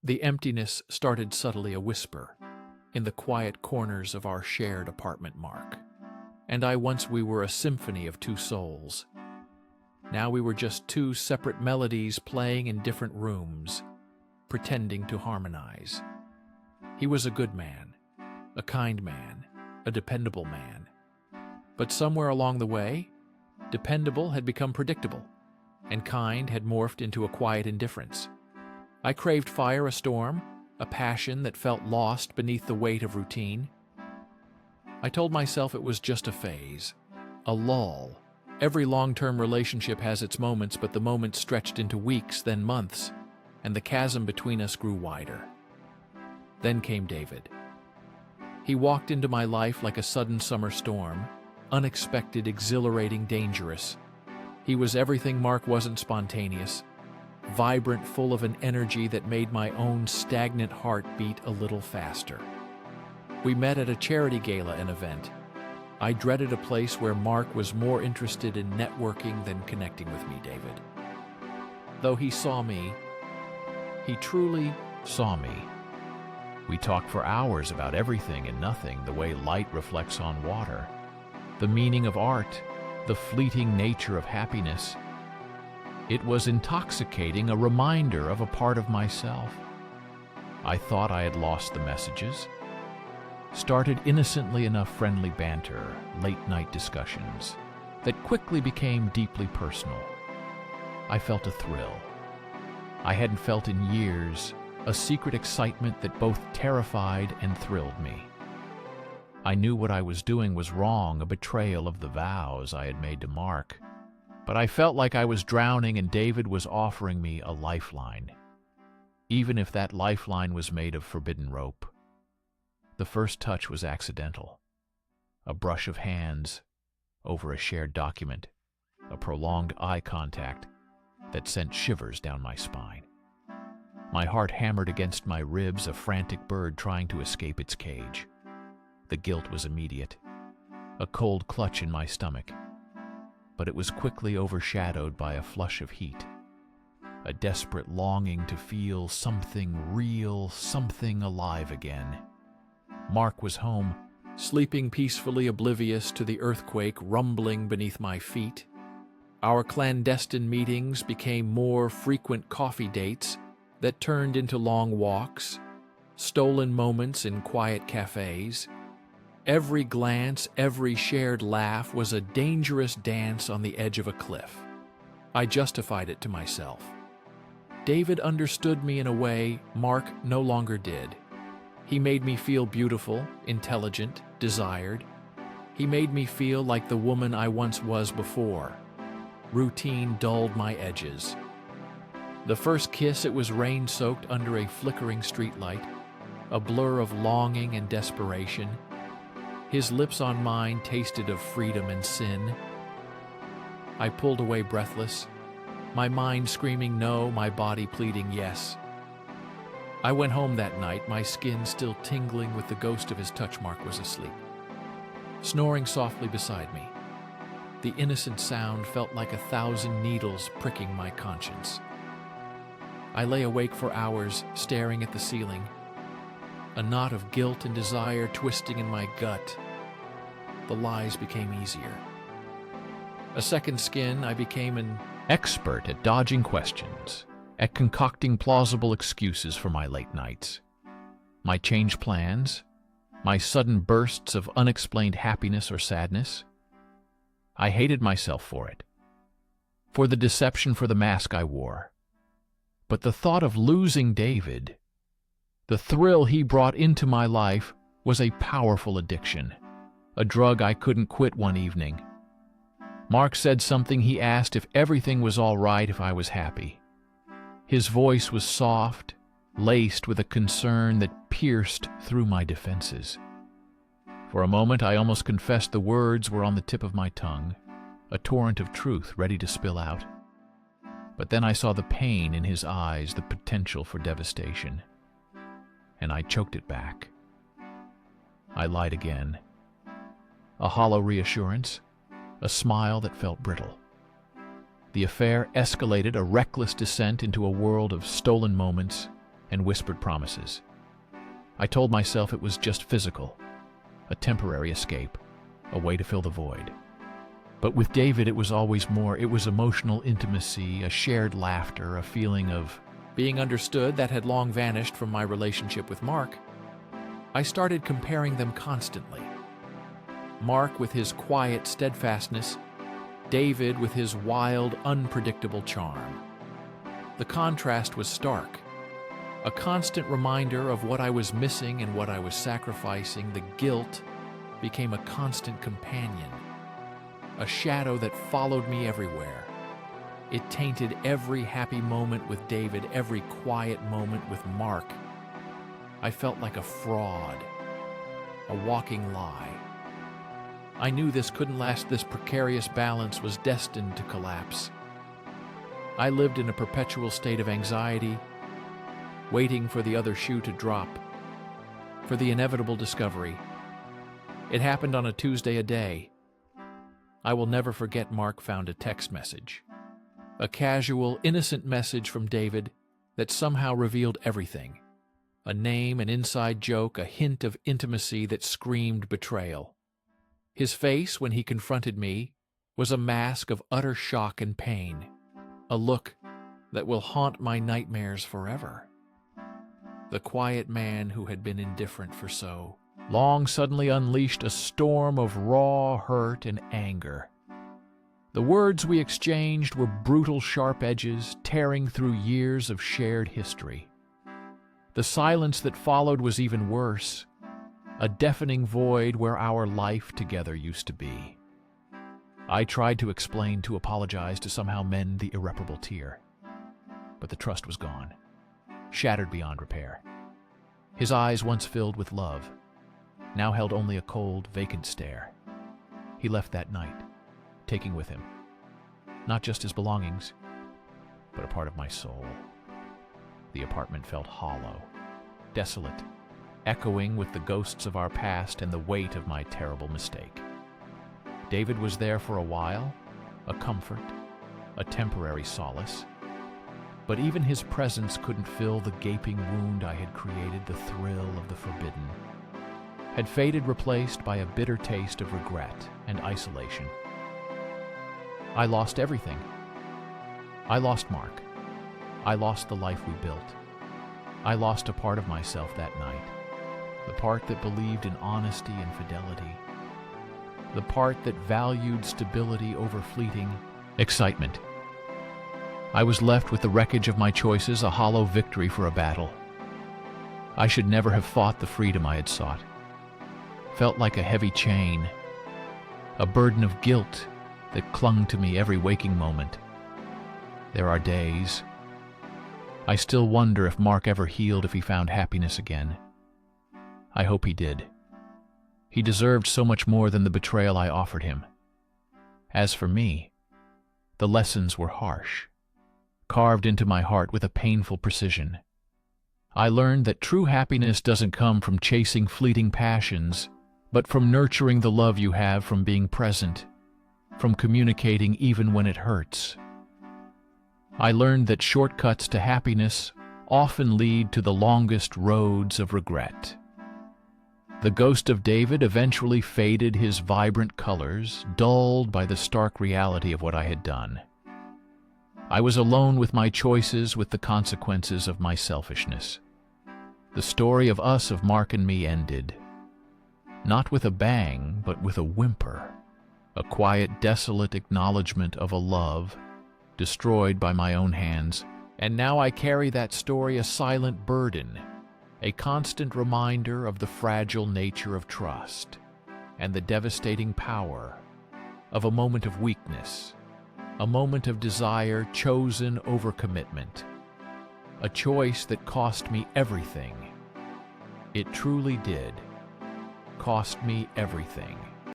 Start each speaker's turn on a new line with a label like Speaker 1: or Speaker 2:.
Speaker 1: The emptiness started subtly a whisper in the quiet corners of our shared apartment, Mark. And once we were a symphony of two souls. Now we were just two separate melodies playing in different rooms, pretending to harmonize. He was a good man, a kind man, a dependable man. But somewhere along the way, dependable had become predictable, and kind had morphed into a quiet indifference. I craved fire, a storm, a passion that felt lost beneath the weight of routine. I told myself it was just a phase, a lull. Every long-term relationship has its moments, but the moments stretched into weeks, then months, and the chasm between us grew wider. Then came David. He walked into my life like a sudden summer storm, unexpected, exhilarating, dangerous. He was everything Mark wasn't: spontaneous, vibrant, full of an energy that made my own stagnant heart beat a little faster. We met at a charity gala, an event. I dreaded a place where Mark was more interested in networking than connecting with me, David. Though he saw me, he truly saw me. We talked for hours about everything and nothing, the way light reflects on water, the meaning of art, the fleeting nature of happiness. It was intoxicating, a reminder of a part of myself. I thought I had lost the messages. Started innocently enough friendly banter, late-night discussions, that quickly became deeply personal. I felt a thrill I hadn't felt in years, a secret excitement that both terrified and thrilled me. I knew what I was doing was wrong, a betrayal of the vows I had made to Mark, but I felt like I was drowning and David was offering me a lifeline, even if that lifeline was made of forbidden rope. The first touch was accidental. A brush of hands over a shared document, a prolonged eye contact that sent shivers down my spine. My heart hammered against my ribs, a frantic bird trying to escape its cage. The guilt was immediate, a cold clutch in my stomach, but it was quickly overshadowed by a flush of heat, a desperate longing to feel something real, something alive again. Mark was home, sleeping peacefully, oblivious to the earthquake rumbling beneath my feet. Our clandestine meetings became more frequent coffee dates that turned into long walks, stolen moments in quiet cafes. Every glance, every shared laugh was a dangerous dance on the edge of a cliff. I justified it to myself. David understood me in a way Mark no longer did. He made me feel beautiful, intelligent, desired. He made me feel like the woman I once was before. Routine dulled my edges. The first kiss, it was rain-soaked under a flickering streetlight, a blur of longing and desperation. His lips on mine tasted of freedom and sin. I pulled away breathless, my mind screaming no, my body pleading yes. I went home that night, my skin still tingling with the ghost of his touch. Mark was asleep, snoring softly beside me. The innocent sound felt like 1,000 needles pricking my conscience. I lay awake for hours, staring at the ceiling, a knot of guilt and desire twisting in my gut. The lies became easier. A second skin, I became an expert at dodging questions, at concocting plausible excuses for my late nights, my changed plans, my sudden bursts of unexplained happiness or sadness. I hated myself for it, for the deception, for the mask I wore. But the thought of losing David, the thrill he brought into my life, was a powerful addiction, a drug I couldn't quit one evening. Mark said something. He asked if everything was all right, if I was happy. His voice was soft, laced with a concern that pierced through my defenses. For a moment, I almost confessed the words were on the tip of my tongue, a torrent of truth ready to spill out. But then I saw the pain in his eyes, the potential for devastation, and I choked it back. I lied again. A hollow reassurance, a smile that felt brittle. The affair escalated, a reckless descent into a world of stolen moments, and whispered promises. I told myself it was just physical, a temporary escape, a way to fill the void. But with David, it was always more. It was emotional intimacy, a shared laughter, a feeling of being understood that had long vanished from my relationship with Mark. I started comparing them constantly. Mark with his quiet steadfastness, David with his wild, unpredictable charm. The contrast was stark. A constant reminder of what I was missing and what I was sacrificing. The guilt became a constant companion, a shadow that followed me everywhere. It tainted every happy moment with David, every quiet moment with Mark. I felt like a fraud, a walking lie. I knew this couldn't last. This precarious balance was destined to collapse. I lived in a perpetual state of anxiety, waiting for the other shoe to drop, for the inevitable discovery. It happened on a Tuesday a day. I will never forget Mark found a text message. A casual, innocent message from David that somehow revealed everything. A name, an inside joke, a hint of intimacy that screamed betrayal. His face, when he confronted me, was a mask of utter shock and pain. A look that will haunt my nightmares forever. The quiet man who had been indifferent for so long suddenly unleashed a storm of raw hurt and anger. The words we exchanged were brutal, sharp edges tearing through years of shared history. The silence that followed was even worse, a deafening void where our life together used to be. I tried to explain, to apologize, to somehow mend the irreparable tear. But the trust was gone, shattered beyond repair. His eyes, once filled with love, now held only a cold, vacant stare. He left that night, taking with him not just his belongings, but a part of my soul. The apartment felt hollow, desolate, echoing with the ghosts of our past and the weight of my terrible mistake. David was there for a while, a comfort, a temporary solace. But even his presence couldn't fill the gaping wound I had created. The thrill of the forbidden had faded, replaced by a bitter taste of regret and isolation. I lost everything. I lost Mark. I lost the life we built. I lost a part of myself that night, the part that believed in honesty and fidelity, the part that valued stability over fleeting excitement. I was left with the wreckage of my choices, a hollow victory for a battle. I should never have fought the freedom I had sought. Felt like a heavy chain, a burden of guilt that clung to me every waking moment. There are days I still wonder if Mark ever healed, if he found happiness again. I hope he did. He deserved so much more than the betrayal I offered him. As for me, the lessons were harsh, carved into my heart with a painful precision. I learned that true happiness doesn't come from chasing fleeting passions, but from nurturing the love you have, from being present, from communicating even when it hurts. I learned that shortcuts to happiness often lead to the longest roads of regret. The ghost of David eventually faded, his vibrant colors dulled by the stark reality of what I had done. I was alone with my choices, with the consequences of my selfishness. The story of us, of Mark and me, ended. Not with a bang, but with a whimper. A quiet, desolate acknowledgement of a love destroyed by my own hands. And now I carry that story, a silent burden, a constant reminder of the fragile nature of trust and the devastating power of a moment of weakness. A moment of desire chosen over commitment. A choice that cost me everything. It truly did cost me everything.